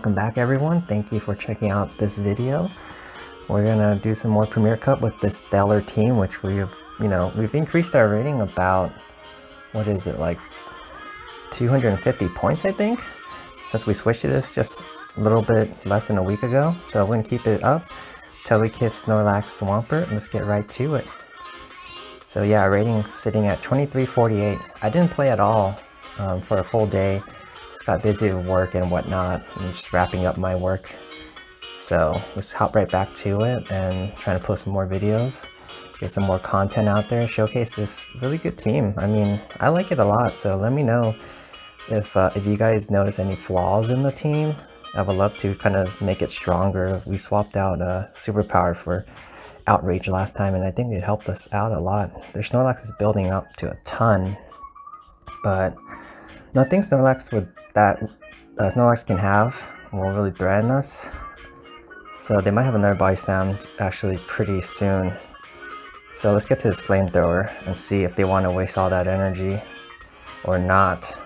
welcome back everyone. Thank you for checking out this video. We're gonna do some more Premier Cup with this stellar team, which we've increased our rating about, what is it, like 250 points I think, since we switched to this just a little bit less than a week ago. So we're gonna keep it up. Togekiss, Snorlax, Swampert. Let's get right to it. So yeah, rating sitting at 2348. I didn't play at all for a full day. Just got busy with work and whatnot. I'm just wrapping up my work. So let's hop right back to it and trying to post some more videos, get some more content out there, showcase this really good team. I mean, I like it a lot. So let me know if you guys notice any flaws in the team. I would love to kind of make it stronger. We swapped out Superpower for Outrage last time, and I think it helped us out a lot. Their Snorlax is building up to a ton, but nothing Snorlax can have will really threaten us. So they might have another body slam actually pretty soon. So let's get to this Flamethrower and see if they want to waste all that energy or not.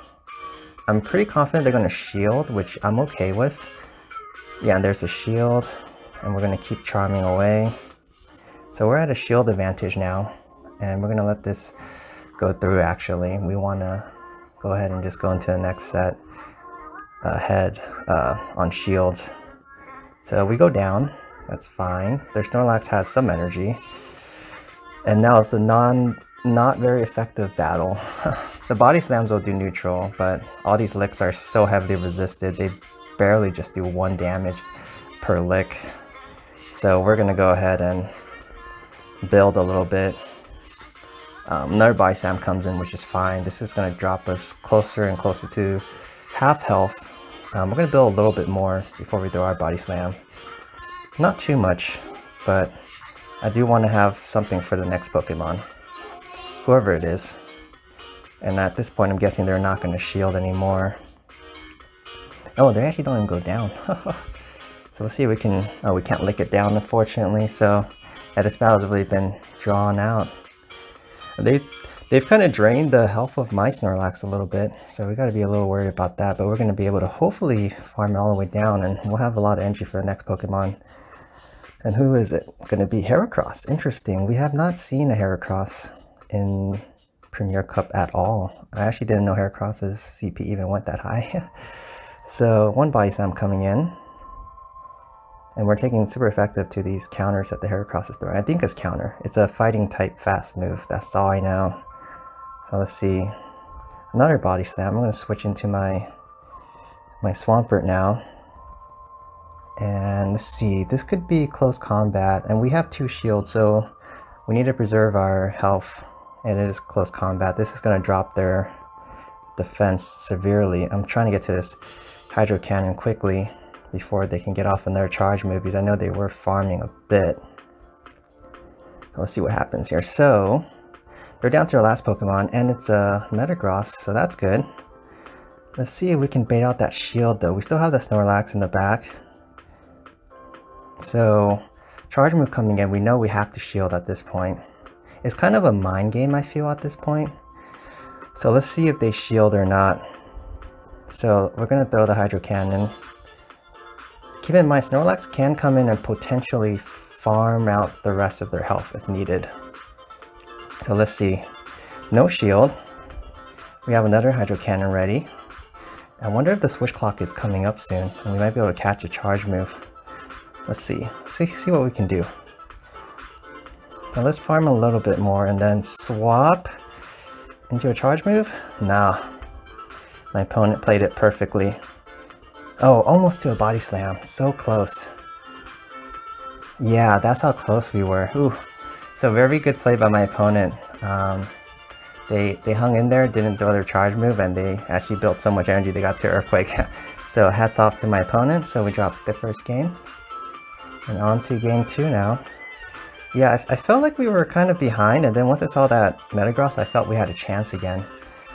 I'm pretty confident they're going to shield, which I'm okay with. Yeah, and there's a shield, and we're going to keep charming away. So we're at a shield advantage now, and we're going to let this go through actually. We want to go ahead and just go into the next set ahead on shields. So we go down, that's fine. Their Snorlax has some energy. And now it's the not very effective battle. The body slams will do neutral, but all these licks are so heavily resisted, they barely just do 1 damage per lick. So we're gonna go ahead and build a little bit. Another body slam comes in, which is fine. This is gonna drop us closer and closer to half health. We're gonna build a little bit more before we throw our body slam. Not too much, but I do want to have something for the next Pokemon, whoever it is. And at this point, I'm guessing they're not going to shield anymore. Oh, they actually don't even go down. So let's see if we can... Oh, we can't lick it down, unfortunately. So yeah, this battle's really been drawn out. They've kind of drained the health of my Snorlax a little bit, so we got to be a little worried about that. But we're going to be able to hopefully farm it all the way down, and we'll have a lot of energy for the next Pokemon. And who is it? Going to be Heracross. Interesting. We have not seen a Heracross in Premier Cup at all. I actually didn't know Heracross's CP even went that high. So one body slam coming in, and we're taking super effective to these counters that the Heracross is throwing. I think it's counter. It's a fighting type fast move. That's all I know. So let's see. Another body slam. I'm going to switch into my Swampert now. And let's see. This could be close combat. And we have 2 shields, so we need to preserve our health. And it is close combat. This is going to drop their defense severely. I'm trying to get to this Hydro Cannon quickly before they can get off on their charge move, because I know they were farming a bit. Let's see what happens here. So they're down to our last Pokemon, and it's a Heracross, so that's good. Let's see if we can bait out that shield though. We still have the Snorlax in the back. So charge move coming in, we know we have to shield at this point. It's kind of a mind game, I feel, at this point. So let's see if they shield or not. So we're going to throw the Hydro Cannon. Keep in mind, Snorlax can come in and potentially farm out the rest of their health if needed. So let's see. No shield. We have another Hydro Cannon ready. I wonder if the Switch Clock is coming up soon, and we might be able to catch a charge move. Let's see. See what we can do. Now let's farm a little bit more and then swap into a charge move. Nah. My opponent played it perfectly. Oh, almost to a body slam. So close. Yeah, that's how close we were. Ooh. So very good play by my opponent. They hung in there, didn't throw their charge move, and they actually built so much energy they got to Earthquake. So hats off to my opponent. So we dropped the first game. And on to game 2 now. Yeah, I felt like we were kind of behind, and then once I saw that Metagross, I felt we had a chance again.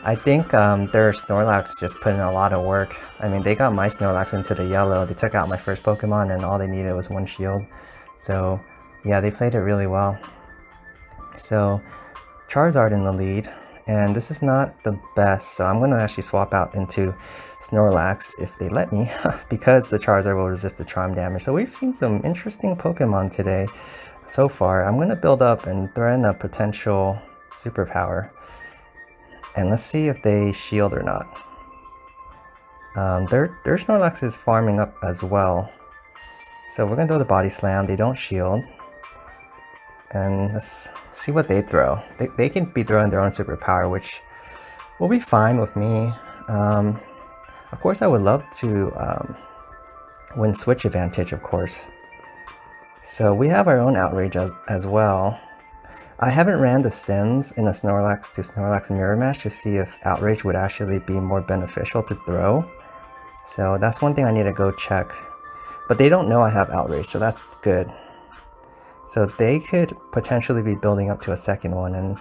I think their Snorlax just put in a lot of work. I mean, they got my Snorlax into the yellow. They took out my first Pokemon, and all they needed was 1 shield. So yeah, they played it really well. So Charizard in the lead, And this is not the best, so I'm going to actually swap out into Snorlax if they let me, because the Charizard will resist the charm damage. So we've seen some interesting Pokemon today so far. I'm going to build up and threaten a potential superpower. And let's see if they shield or not. Their Snorlax is farming up as well. So we're going to throw the Body Slam. They don't shield. And let's see what they throw. They can be throwing their own superpower, which will be fine with me. Of course, I would love to win switch advantage, of course. So we have our own Outrage as well. I haven't ran the Sims in a Snorlax to Snorlax mirror match to see if Outrage would actually be more beneficial to throw. So that's one thing I need to go check. But they don't know I have Outrage, so that's good. So they could potentially be building up to a second one, and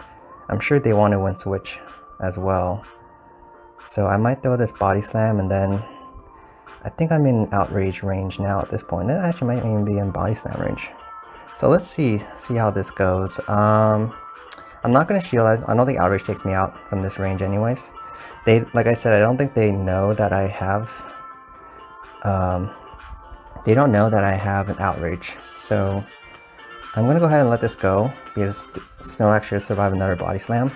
I'm sure they want to win switch as well. So I might throw this Body Slam, and then I think I'm in Outrage range now at this point. That actually might even be in Body Slam range. So let's see how this goes. I'm not going to shield. I don't think Outrage takes me out from this range anyways. Like I said, I don't think they know that I have they don't know that I have an Outrage. So I'm going to go ahead and let this go, because Snorlax should survive another Body Slam.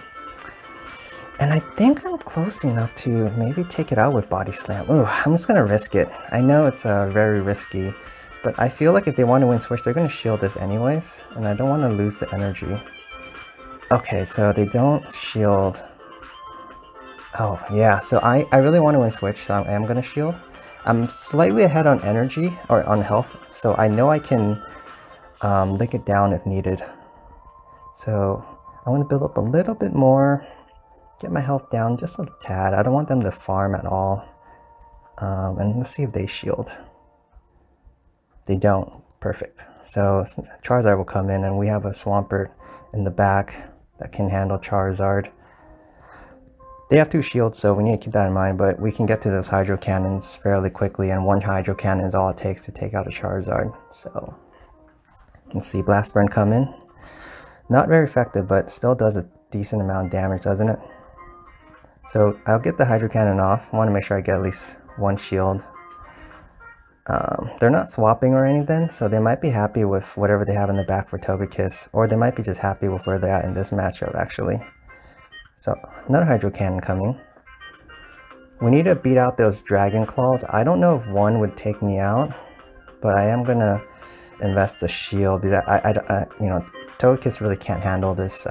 And I think I'm close enough to maybe take it out with Body Slam. Ooh, I'm just going to risk it. I know it's very risky, but I feel like if they want to win switch, they're going to shield this anyways, and I don't want to lose the energy. Okay, so they don't shield. Oh, yeah, so I really want to win switch, so I am going to shield. I'm slightly ahead on energy, or on health, so I know I can lick it down if needed. So I want to build up a little bit more, get my health down just a tad. I don't want them to farm at all. And let's see if they shield. They don't. Perfect. So Charizard will come in, and we have a Swampert in the back that can handle Charizard. They have 2 shields, so we need to keep that in mind, but we can get to those Hydro Cannons fairly quickly, and 1 Hydro Cannon is all it takes to take out a Charizard. So you can see Blast Burn come in. Not very effective, but still does a decent amount of damage, doesn't it? So I'll get the Hydro Cannon off. I want to make sure I get at least 1 shield. They're not swapping or anything, so they might be happy with whatever they have in the back for Togekiss, or they might be just happy with where they're at in this matchup, actually. So another Hydro Cannon coming. We need to beat out those Dragon Claws. I don't know if one would take me out, but I am gonna invest the shield, because you know, Togekiss really can't handle this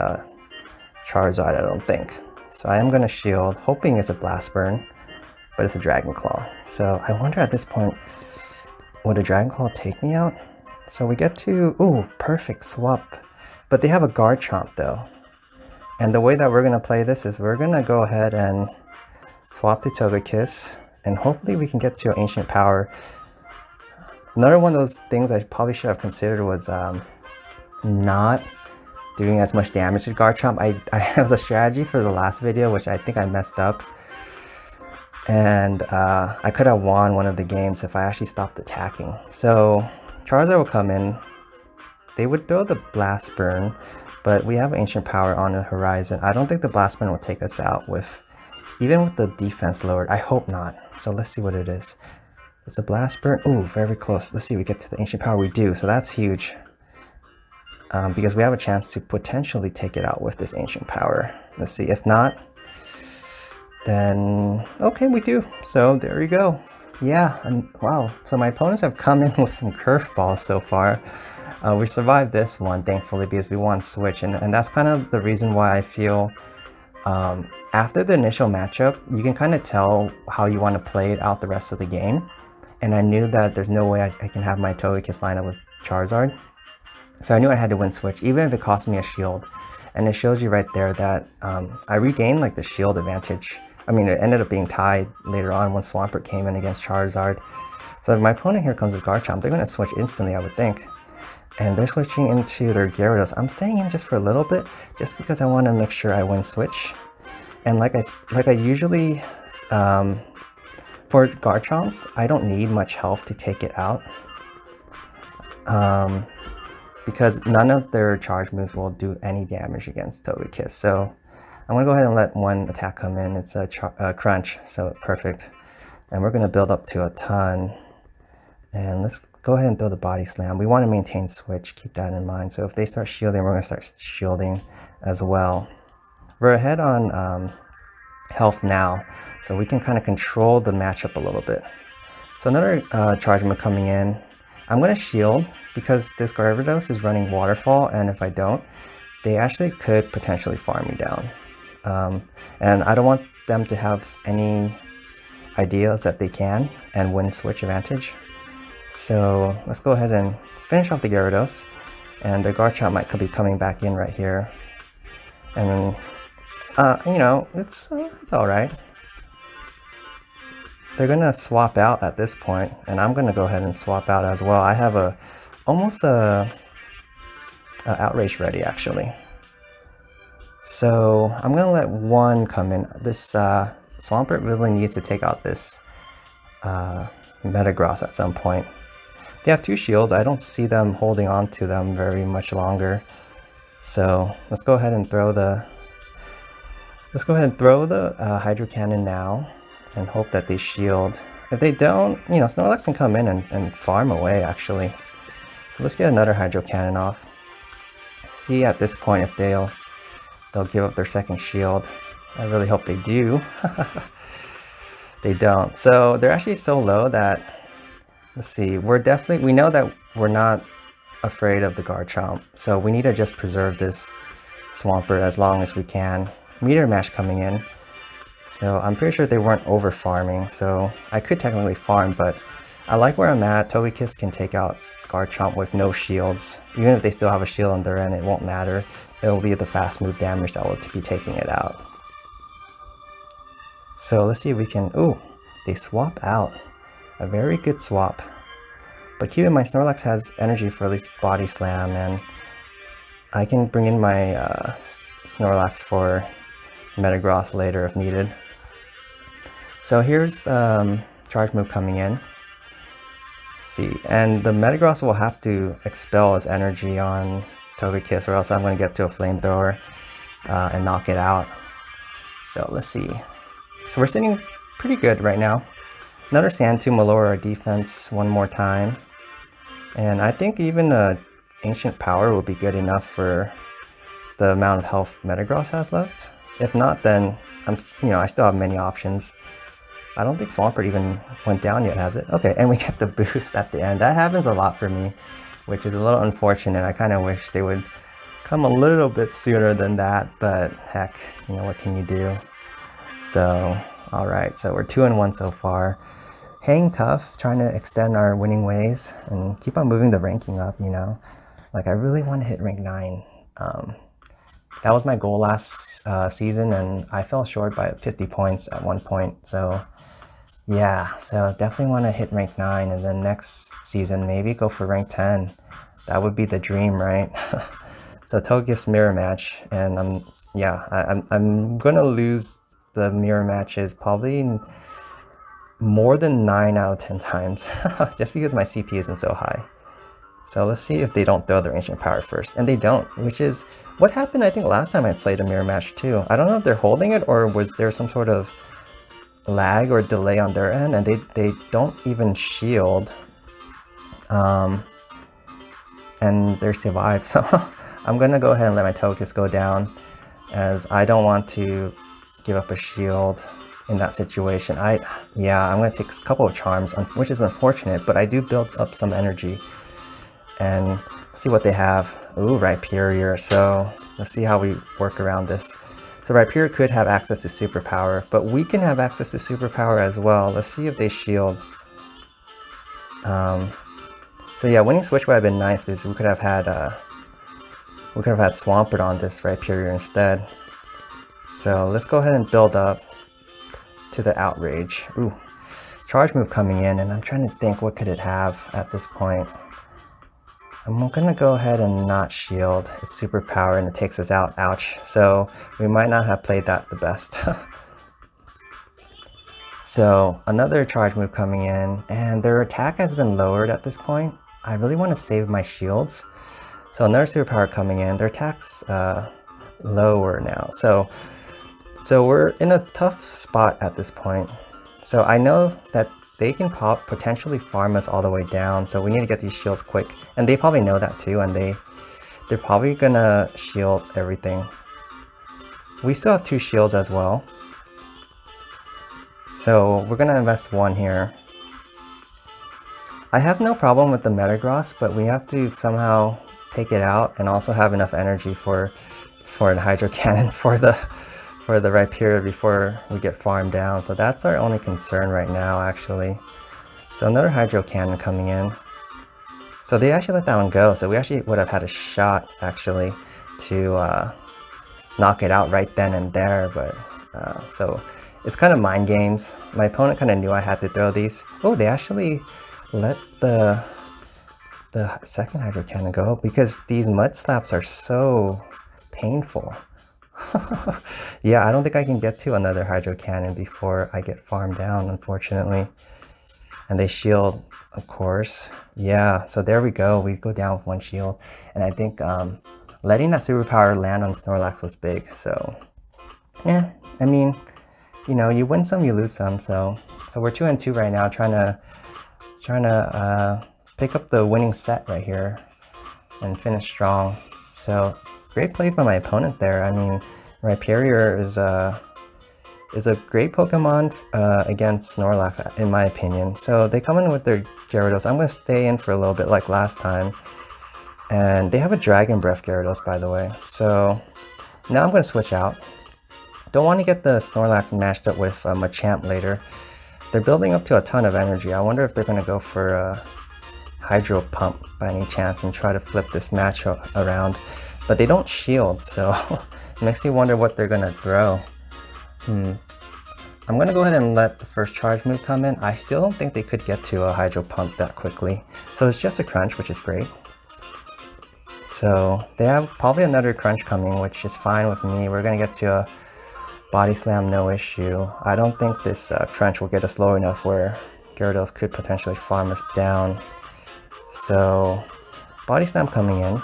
Charizard, I don't think. So I am gonna shield, hoping it's a Blast Burn, but it's a Dragon Claw. So I wonder at this point, would a Dragon Claw take me out? So we get to, ooh, perfect swap. But they have a Garchomp though. And the way that we're gonna play this is we're gonna go ahead and swap the Togekiss, and hopefully we can get to Ancient Power. Another one of those things I probably should have considered was not doing as much damage to Garchomp. I have a strategy for the last video, which I think I messed up. And I could have won one of the games if I actually stopped attacking. So Charizard will come in. They would throw the Blast Burn, but we have Ancient Power on the horizon. I don't think the Blast Burn will take us out even with the defense lowered. I hope not. So let's see what it is. It's a Blast Burn. Ooh, very close. Let's see, we get to the Ancient Power. We do, so that's huge. Because we have a chance to potentially take it out with this Ancient Power. Let's see, if not, then okay, we do. So there we go. Yeah, and wow. So my opponents have come in with some curveballs so far. We survived this one, thankfully, because we won switch, and that's kind of the reason why I feel after the initial matchup, you can kind of tell how you want to play it out the rest of the game. And I knew that there's no way I can have my Togekiss lineup with Charizard. So I knew I had to win switch, even if it cost me a shield. And it shows you right there that I regained like the shield advantage. I mean, it ended up being tied later on when Swampert came in against Charizard. So if my opponent here comes with Garchomp, they're going to switch instantly, I would think. And they're switching into their Gyarados. I'm staying in just for a little bit, just because I want to make sure I win switch. And like I usually, for Garchomps, I don't need much health to take it out. Because none of their charge moves will do any damage against Togekiss. So I'm gonna go ahead and let one attack come in. It's a crunch, so perfect. And we're gonna build up to a ton. And let's go ahead and throw the body slam. We want to maintain switch, keep that in mind. So if they start shielding, we're gonna start shielding as well. We're ahead on health now, so we can kind of control the matchup a little bit. So another charge move coming in. I'm gonna shield because this Gyarados is running waterfall, and if I don't, they actually could potentially farm me down. And I don't want them to have any ideas that they can and win switch advantage. So let's go ahead and finish off the Gyarados, and the Garchomp might be coming back in right here. And you know, it's all right. They're gonna swap out at this point, and I'm gonna go ahead and swap out as well. I have almost a Outrage ready actually. So I'm gonna let one come in. This Swampert really needs to take out this Metagross at some point. They have two shields. I don't see them holding on to them very much longer. So let's go ahead and throw the Hydro Cannon now and hope that they shield. If they don't, you know, Snorlax can come in and farm away actually. So let's get another Hydro Cannon off. See at this point if they'll give up their second shield. I really hope they do. They don't. So they're actually so low that, let's see, we know that we're not afraid of the Garchomp. So we need to just preserve this Swampert as long as we can. Meteor Mash coming in. So I'm pretty sure they weren't over farming, so I could technically farm, but I like where I'm at. Togekiss can take out Garchomp with no shields. Even if they still have a shield on their end, it won't matter. It'll be the fast move damage that will be taking it out. So let's see if we can, ooh, they swap out. A very good swap. But keep in mind, Snorlax has energy for at least Body Slam, and I can bring in my Snorlax for Metagross later if needed. So here's charge move coming in. Let's see, and the Metagross will have to expel its energy on Togekiss, or else I'm going to get to a Flamethrower and knock it out. So let's see. So we're sitting pretty good right now. Another Sand Tomb will lower our defense one more time, and I think even Ancient Power will be good enough for the amount of health Metagross has left. If not, then I still have many options. I don't think Swampert even went down yet, has it? Okay, and we get the boost at the end. That happens a lot for me, which is a little unfortunate. I kind of wish they would come a little bit sooner than that, but heck, you know, what can you do? So, all right, so we're 2-1 so far. Hang tough, trying to extend our winning ways and keep on moving the ranking up, you know? Like, I really want to hit rank 9. That was my goal last season, and I fell short by 50 points at one point. So yeah, so definitely want to hit rank 9, and then next season maybe go for rank 10. That would be the dream, right? So Togekiss mirror match, and I'm gonna lose the mirror matches probably more than 9 out of 10 times just because my CP isn't so high. So let's see if they don't throw their Ancient Power first. And they don't, which is what happened I think last time I played a mirror match too. I don't know if they're holding it or was there some sort of lag or delay on their end, and they don't even shield. And they survive. So I'm gonna go ahead and let my Togekiss go down, as I don't want to give up a shield in that situation. I'm gonna take a couple of charms, which is unfortunate, but I do build up some energy. And see what they have. Ooh, Rhyperior. So let's see how we work around this. So Rhyperior could have access to superpower, but we can have access to superpower as well. Let's see if they shield. So yeah, winning switch would have been nice because we could have had Swampert on this Rhyperior instead. So let's go ahead and build up to the Outrage. Ooh, charge move coming in, and I'm trying to think what could it have at this point. I'm gonna go ahead and not shield. It's superpower and it takes us out. Ouch. So we might not have played that the best. So another charge move coming in, and their attack has been lowered at this point. I really want to save my shields. So another superpower coming in. Their attack's lower now. So So we're in a tough spot at this point. So I know that they can potentially farm us all the way down, so we need to get these shields quick. And they probably know that too, and they're probably gonna shield everything. We still have 2 shields as well. So we're gonna invest 1 here. I have no problem with the Metagross, but we have to somehow take it out and also have enough energy for an Hydro Cannon for the right period before we get farmed down. So that's our only concern right now, actually. So another Hydro Cannon coming in. So they actually let that one go, so we actually would have had a shot actually to knock it out right then and there, but so it's kind of mind games. My opponent kind of knew I had to throw these. Oh, they actually let the second Hydro Cannon go because these Mud Slaps are so painful. Yeah, I don't think I can get to another Hydro Cannon before I get farmed down, unfortunately. And they shield, of course. Yeah, so there we go. We go down with 1 shield. And I think letting that superpower land on Snorlax was big. So, yeah, I mean, you know, you win some, you lose some. So we're 2-2 right now, trying to pick up the winning set right here and finish strong. So great plays by my opponent there. I mean, Rhyperior is a great Pokemon against Snorlax, in my opinion. So they come in with their Gyarados. I'm going to stay in for a little bit like last time. And they have a Dragon Breath Gyarados, by the way. So now I'm going to switch out. Don't want to get the Snorlax mashed up with Machamp later. They're building up to a ton of energy. I wonder if they're going to go for a Hydro Pump by any chance and try to flip this match around. But they don't shield, so it makes me wonder what they're going to throw. I'm going to go ahead and let the first charge move come in. I still don't think they could get to a Hydro Pump that quickly. So it's just a Crunch, which is great. So they have probably another Crunch coming, which is fine with me. We're going to get to a Body Slam, no issue. I don't think this Crunch will get us low enough where Gyarados could potentially farm us down. So Body Slam coming in.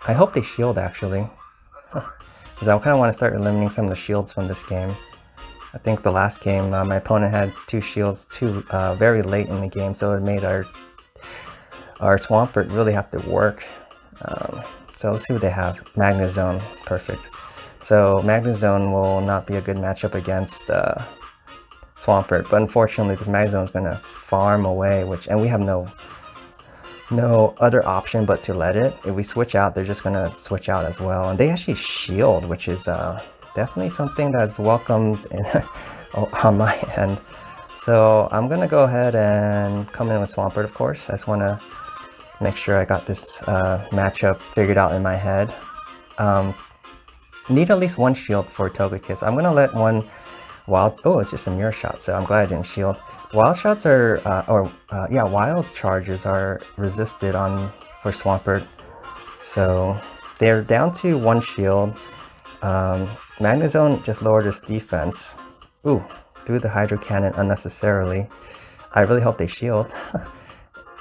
I hope they shield, actually. Because I kind of want to start eliminating some of the shields from this game. I think the last game, my opponent had 2 shields very late in the game, so it made our Swampert really have to work. So let's see what they have. Magnezone, perfect. So Magnezone will not be a good matchup against Swampert, but unfortunately this Magnezone is going to farm away, and we have no other option but to let it. If we switch out, they're just going to switch out as well. And they actually shield, which is definitely something that's welcomed on my end. So I'm going to go ahead and come in with Swampert, of course. I just want to make sure I got this matchup figured out in my head. Need at least 1 shield for Togekiss. I'm going to let 1 wild... Oh, it's just a mirror shot, so I'm glad I didn't shield. Wild shots are... wild charges are resisted for Swampert. So they're down to 1 shield. Magnezone just lowered its defense. Ooh, threw the Hydro Cannon unnecessarily. I really hope they shield.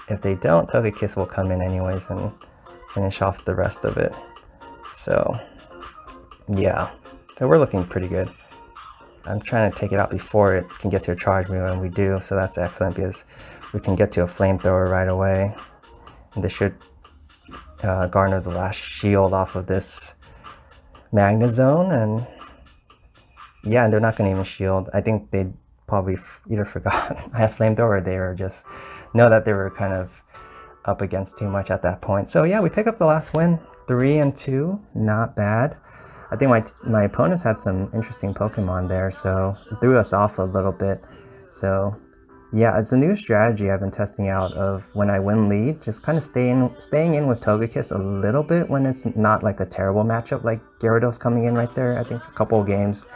If they don't, Togekiss will come in anyways and finish off the rest of it. So, yeah. So we're looking pretty good. I'm trying to take it out before it can get to a charge move, and we do. So that's excellent because we can get to a Flamethrower right away. And this should garner the last shield off of this Magnezone. And yeah, and they're not going to even shield. I think they probably either forgot I have Flamethrower, or they were just know that they were kind of up against too much at that point. So yeah, we pick up the last win, 3-2, not bad. I think my opponents had some interesting Pokemon there, so it threw us off a little bit. So yeah, it's a new strategy I've been testing out of when I win lead, just kind of staying in with Togekiss a little bit when it's not like a terrible matchup like Gyarados coming in right there. I think a couple of games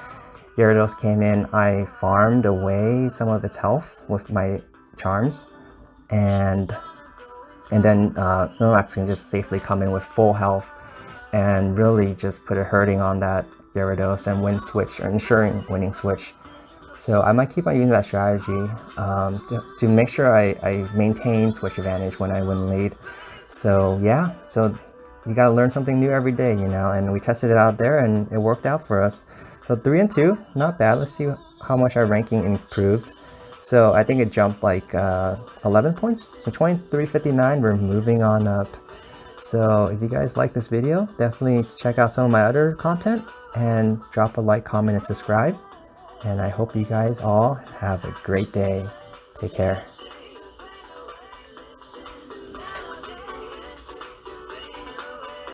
Gyarados came in, I farmed away some of its health with my charms. And then Snorlax can just safely come in with full health and really just put a hurting on that Gyarados and win switch, or ensuring winning switch. So I might keep on using that strategy to make sure I maintain switch advantage when I win lead. So yeah, so you gotta learn something new every day, you know, and we tested it out there and it worked out for us. So 3 and 2, not bad. Let's see how much our ranking improved. So I think it jumped like 11 points. So 2359, we're moving on up. So if you guys like this video, definitely check out some of my other content and drop a like, comment, and subscribe. And I hope you guys all have a great day. Take care.